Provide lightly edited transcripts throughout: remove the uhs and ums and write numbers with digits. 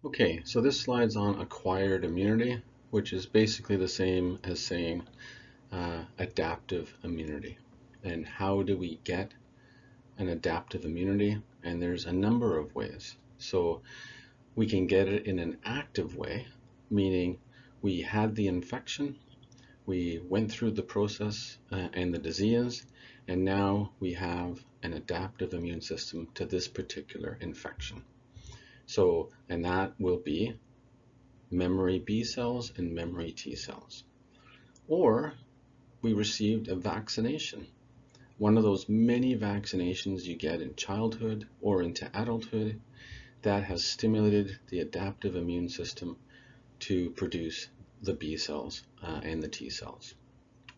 Okay, so this slide's on acquired immunity, which is basically the same as saying adaptive immunity. And how do we get an adaptive immunity? And there's a number of ways. So we can get it in an active way, meaning we had the infection, we went through the process and the disease, and now we have an adaptive immune system to this particular infection. So, and that will be memory B cells and memory T cells. Or we received a vaccination, one of those many vaccinations you get in childhood or into adulthood that has stimulated the adaptive immune system to produce the B cells and the T cells.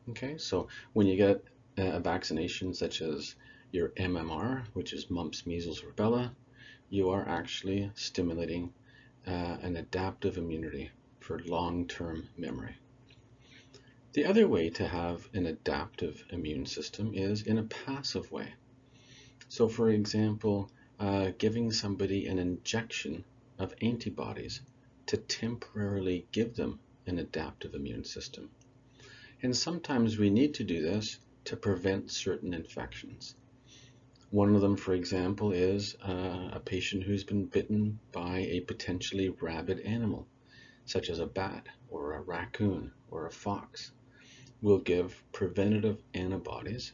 Okay, so when you get a vaccination such as your MMR, which is mumps, measles, rubella, you are actually stimulating an adaptive immunity for long-term memory. The other way to have an adaptive immune system is in a passive way. So for example, giving somebody an injection of antibodies to temporarily give them an adaptive immune system. And sometimes we need to do this to prevent certain infections. One of them, for example, is a patient who's been bitten by a potentially rabid animal, such as a bat or a raccoon or a fox. We'll give preventative antibodies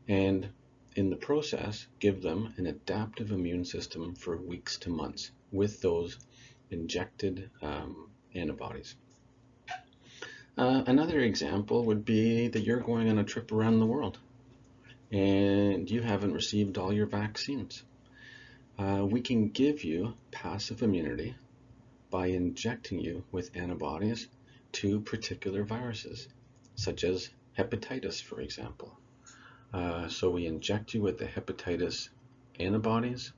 and in the process give them an adaptive immune system for weeks to months with those injected antibodies. Another example would be that you're going on a trip around the world and you haven't received all your vaccines. We can give you passive immunity by injecting you with antibodies to particular viruses, such as hepatitis, for example. So we inject you with the hepatitis antibodies,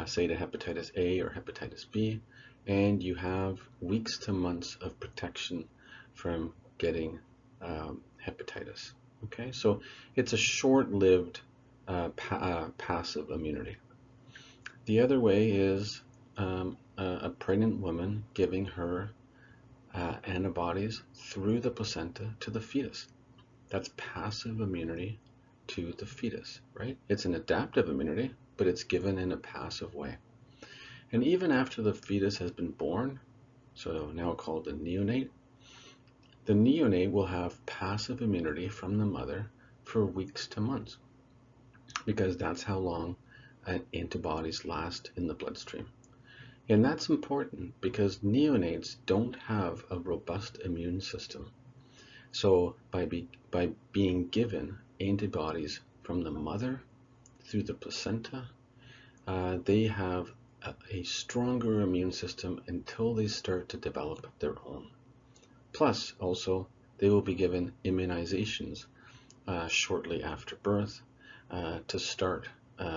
say to hepatitis A or hepatitis B, and you have weeks to months of protection from getting hepatitis. Okay, so it's a short-lived passive immunity. The other way is a pregnant woman giving her antibodies through the placenta to the fetus. That's passive immunity to the fetus, right? It's an adaptive immunity, but it's given in a passive way. And even after the fetus has been born, so now called a neonate, the neonate will have passive immunity from the mother for weeks to months, because that's how long antibodies last in the bloodstream. And that's important because neonates don't have a robust immune system. So by being given antibodies from the mother through the placenta, they have a stronger immune system until they start to develop their own. Plus, also, they will be given immunizations shortly after birth to start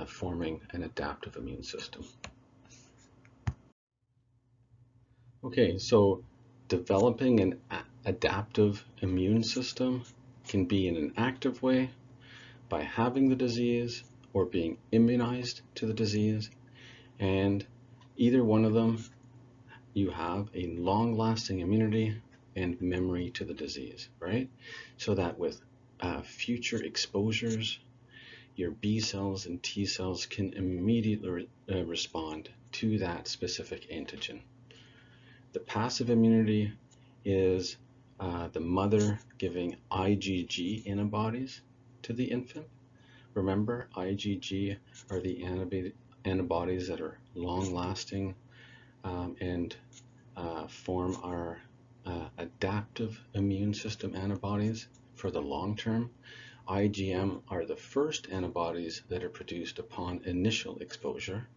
forming an adaptive immune system. Okay, so developing an adaptive immune system can be in an active way by having the disease or being immunized to the disease, and either one of them you have a long-lasting immunity and memory to the disease, right? So that with future exposures, your B cells and T cells can immediately respond to that specific antigen. The passive immunity is the mother giving IgG antibodies to the infant. Remember, IgG are the antibodies that are long-lasting and form our adaptive immune system antibodies for the long term. IgM are the first antibodies that are produced upon initial exposure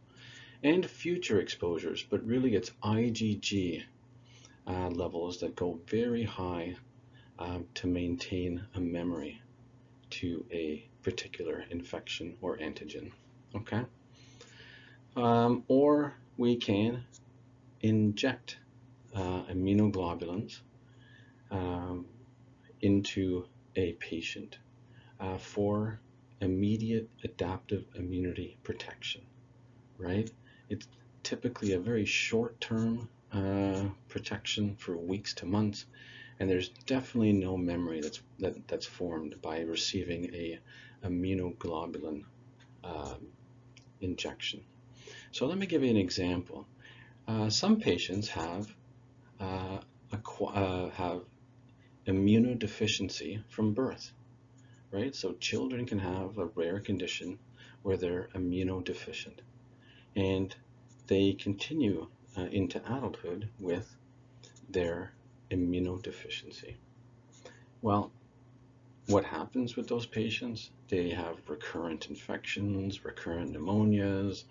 and future exposures, but really it's IgG levels that go very high to maintain a memory to a particular infection or antigen. Okay, or we can inject immunoglobulins into a patient for immediate adaptive immunity protection, right? typically a very short-term protection for weeks to months, and there's definitely no memory that's formed by receiving a immunoglobulin injection. So let me give you an example. Some patients have immunodeficiency from birth, right? So children can have a rare condition where they're immunodeficient, and they continue into adulthood with their immunodeficiency. Well, what happens with those patients? They have recurrent infections, recurrent pneumonias,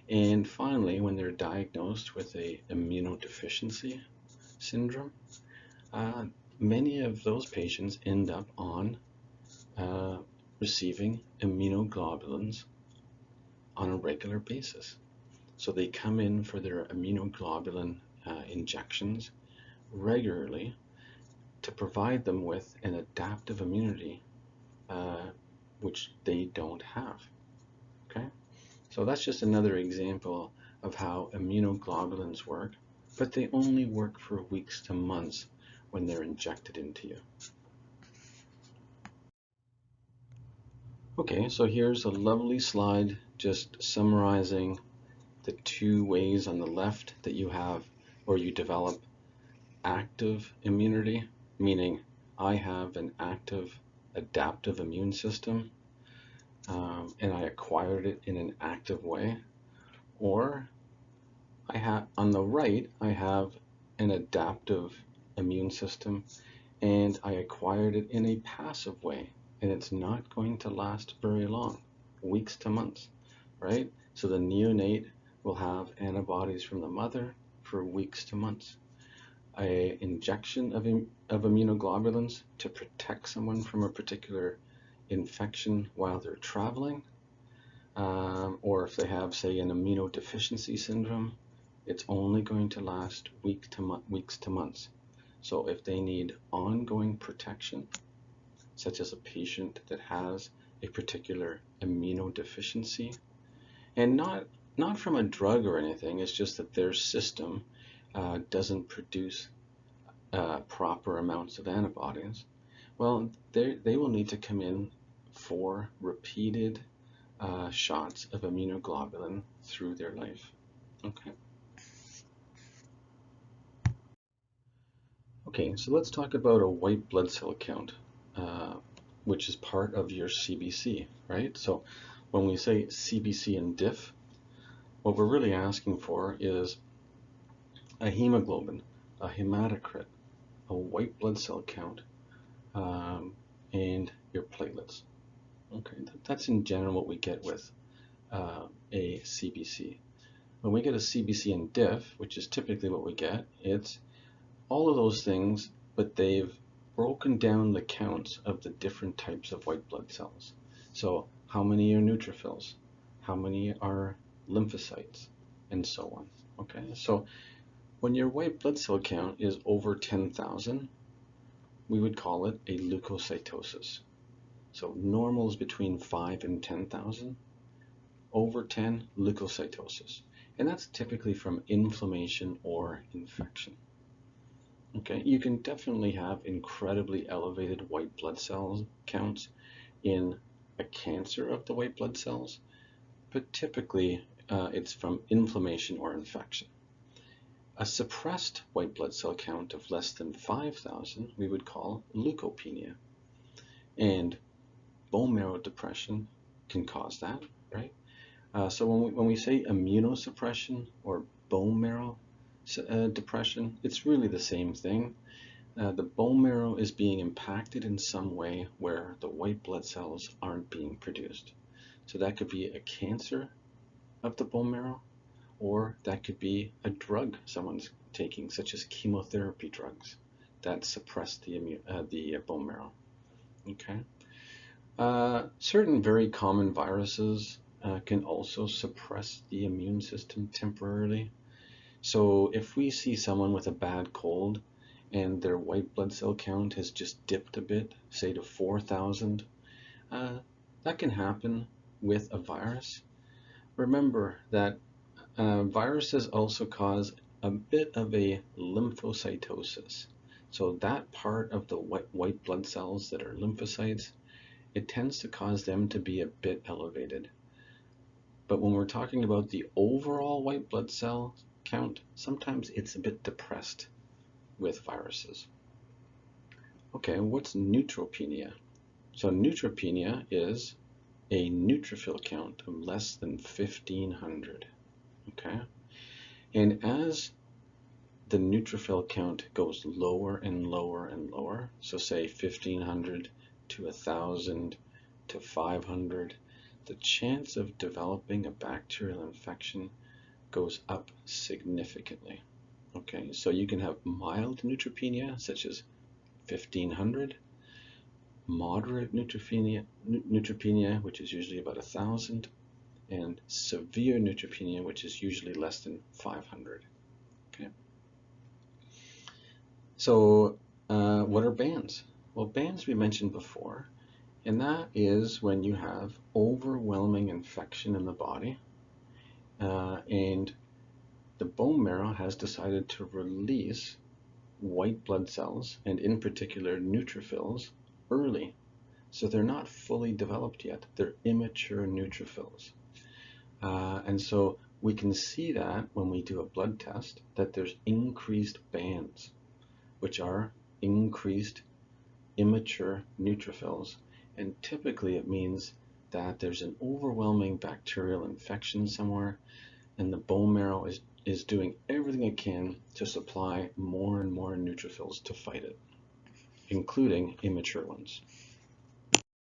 and finally, when they're diagnosed with a immunodeficiency syndrome, uh, many of those patients end up on receiving immunoglobulins on a regular basis. So they come in for their immunoglobulin injections regularly to provide them with an adaptive immunity which they don't have. Okay, so that's just another example of how immunoglobulins work, but they only work for weeks to months when they're injected into you. Okay, so here's a lovely slide just summarizing the two ways on the left that you have, or you develop active immunity, meaning I have an active adaptive immune system, and I acquired it in an active way. Or I have, on the right, I have an adaptive immune system and I acquired it in a passive way, and it's not going to last very long, weeks to months, right? So the neonate will have antibodies from the mother for weeks to months. An injection of immunoglobulins to protect someone from a particular infection while they're traveling, or if they have, say, an immunodeficiency syndrome, it's only going to last weeks to months. So if they need ongoing protection, such as a patient that has a particular immunodeficiency, and not from a drug or anything, it's just that their system doesn't produce proper amounts of antibodies, well, they will need to come in for repeated shots of immunoglobulin through their life. Okay. Okay, so let's talk about a white blood cell count, which is part of your CBC, right? So when we say CBC and diff, what we're really asking for is a hemoglobin, a hematocrit, a white blood cell count, and your platelets. Okay, that's in general what we get with a CBC. When we get a CBC and diff, which is typically what we get, it's all of those things, but they've broken down the counts of the different types of white blood cells. So how many are neutrophils? How many are lymphocytes? And so on. Okay, so when your white blood cell count is over 10,000, we would call it a leukocytosis. So normal is between 5 and 10,000. Over 10, leukocytosis. And that's typically from inflammation or infection. Okay, you can definitely have incredibly elevated white blood cell counts in a cancer of the white blood cells, but typically it's from inflammation or infection. A suppressed white blood cell count of less than 5,000 we would call leukopenia. And bone marrow depression can cause that, right? So when we say immunosuppression or bone marrow depression, it's really the same thing. The bone marrow is being impacted in some way where the white blood cells aren't being produced. So that could be a cancer of the bone marrow, or that could be a drug someone's taking, such as chemotherapy drugs that suppress the bone marrow. Okay. Certain very common viruses can also suppress the immune system temporarily. So if we see someone with a bad cold and their white blood cell count has just dipped a bit, say to 4,000, that can happen with a virus. Remember that Viruses also cause a bit of a lymphocytosis. So that part of the white blood cells that are lymphocytes, it tends to cause them to be a bit elevated. But when we're talking about the overall white blood cell count, sometimes it's a bit depressed with viruses. Okay, what's neutropenia? So neutropenia is a neutrophil count of less than 1,500. Okay, and as the neutrophil count goes lower and lower and lower, so say 1,500 to 1,000 to 500, the chance of developing a bacterial infection goes up significantly. Okay, so you can have mild neutropenia, such as 1,500, moderate neutropenia, which is usually about 1,000, and severe neutropenia, which is usually less than 500. Okay. So what are bands? Well, bands we mentioned before, and that is when you have overwhelming infection in the body, and the bone marrow has decided to release white blood cells, and in particular neutrophils, early. So they're not fully developed yet. They're immature neutrophils. And so we can see that when we do a blood test, that there's increased bands, which are increased immature neutrophils. And typically it means that there's an overwhelming bacterial infection somewhere, and the bone marrow is doing everything it can to supply more and more neutrophils to fight it, including immature ones.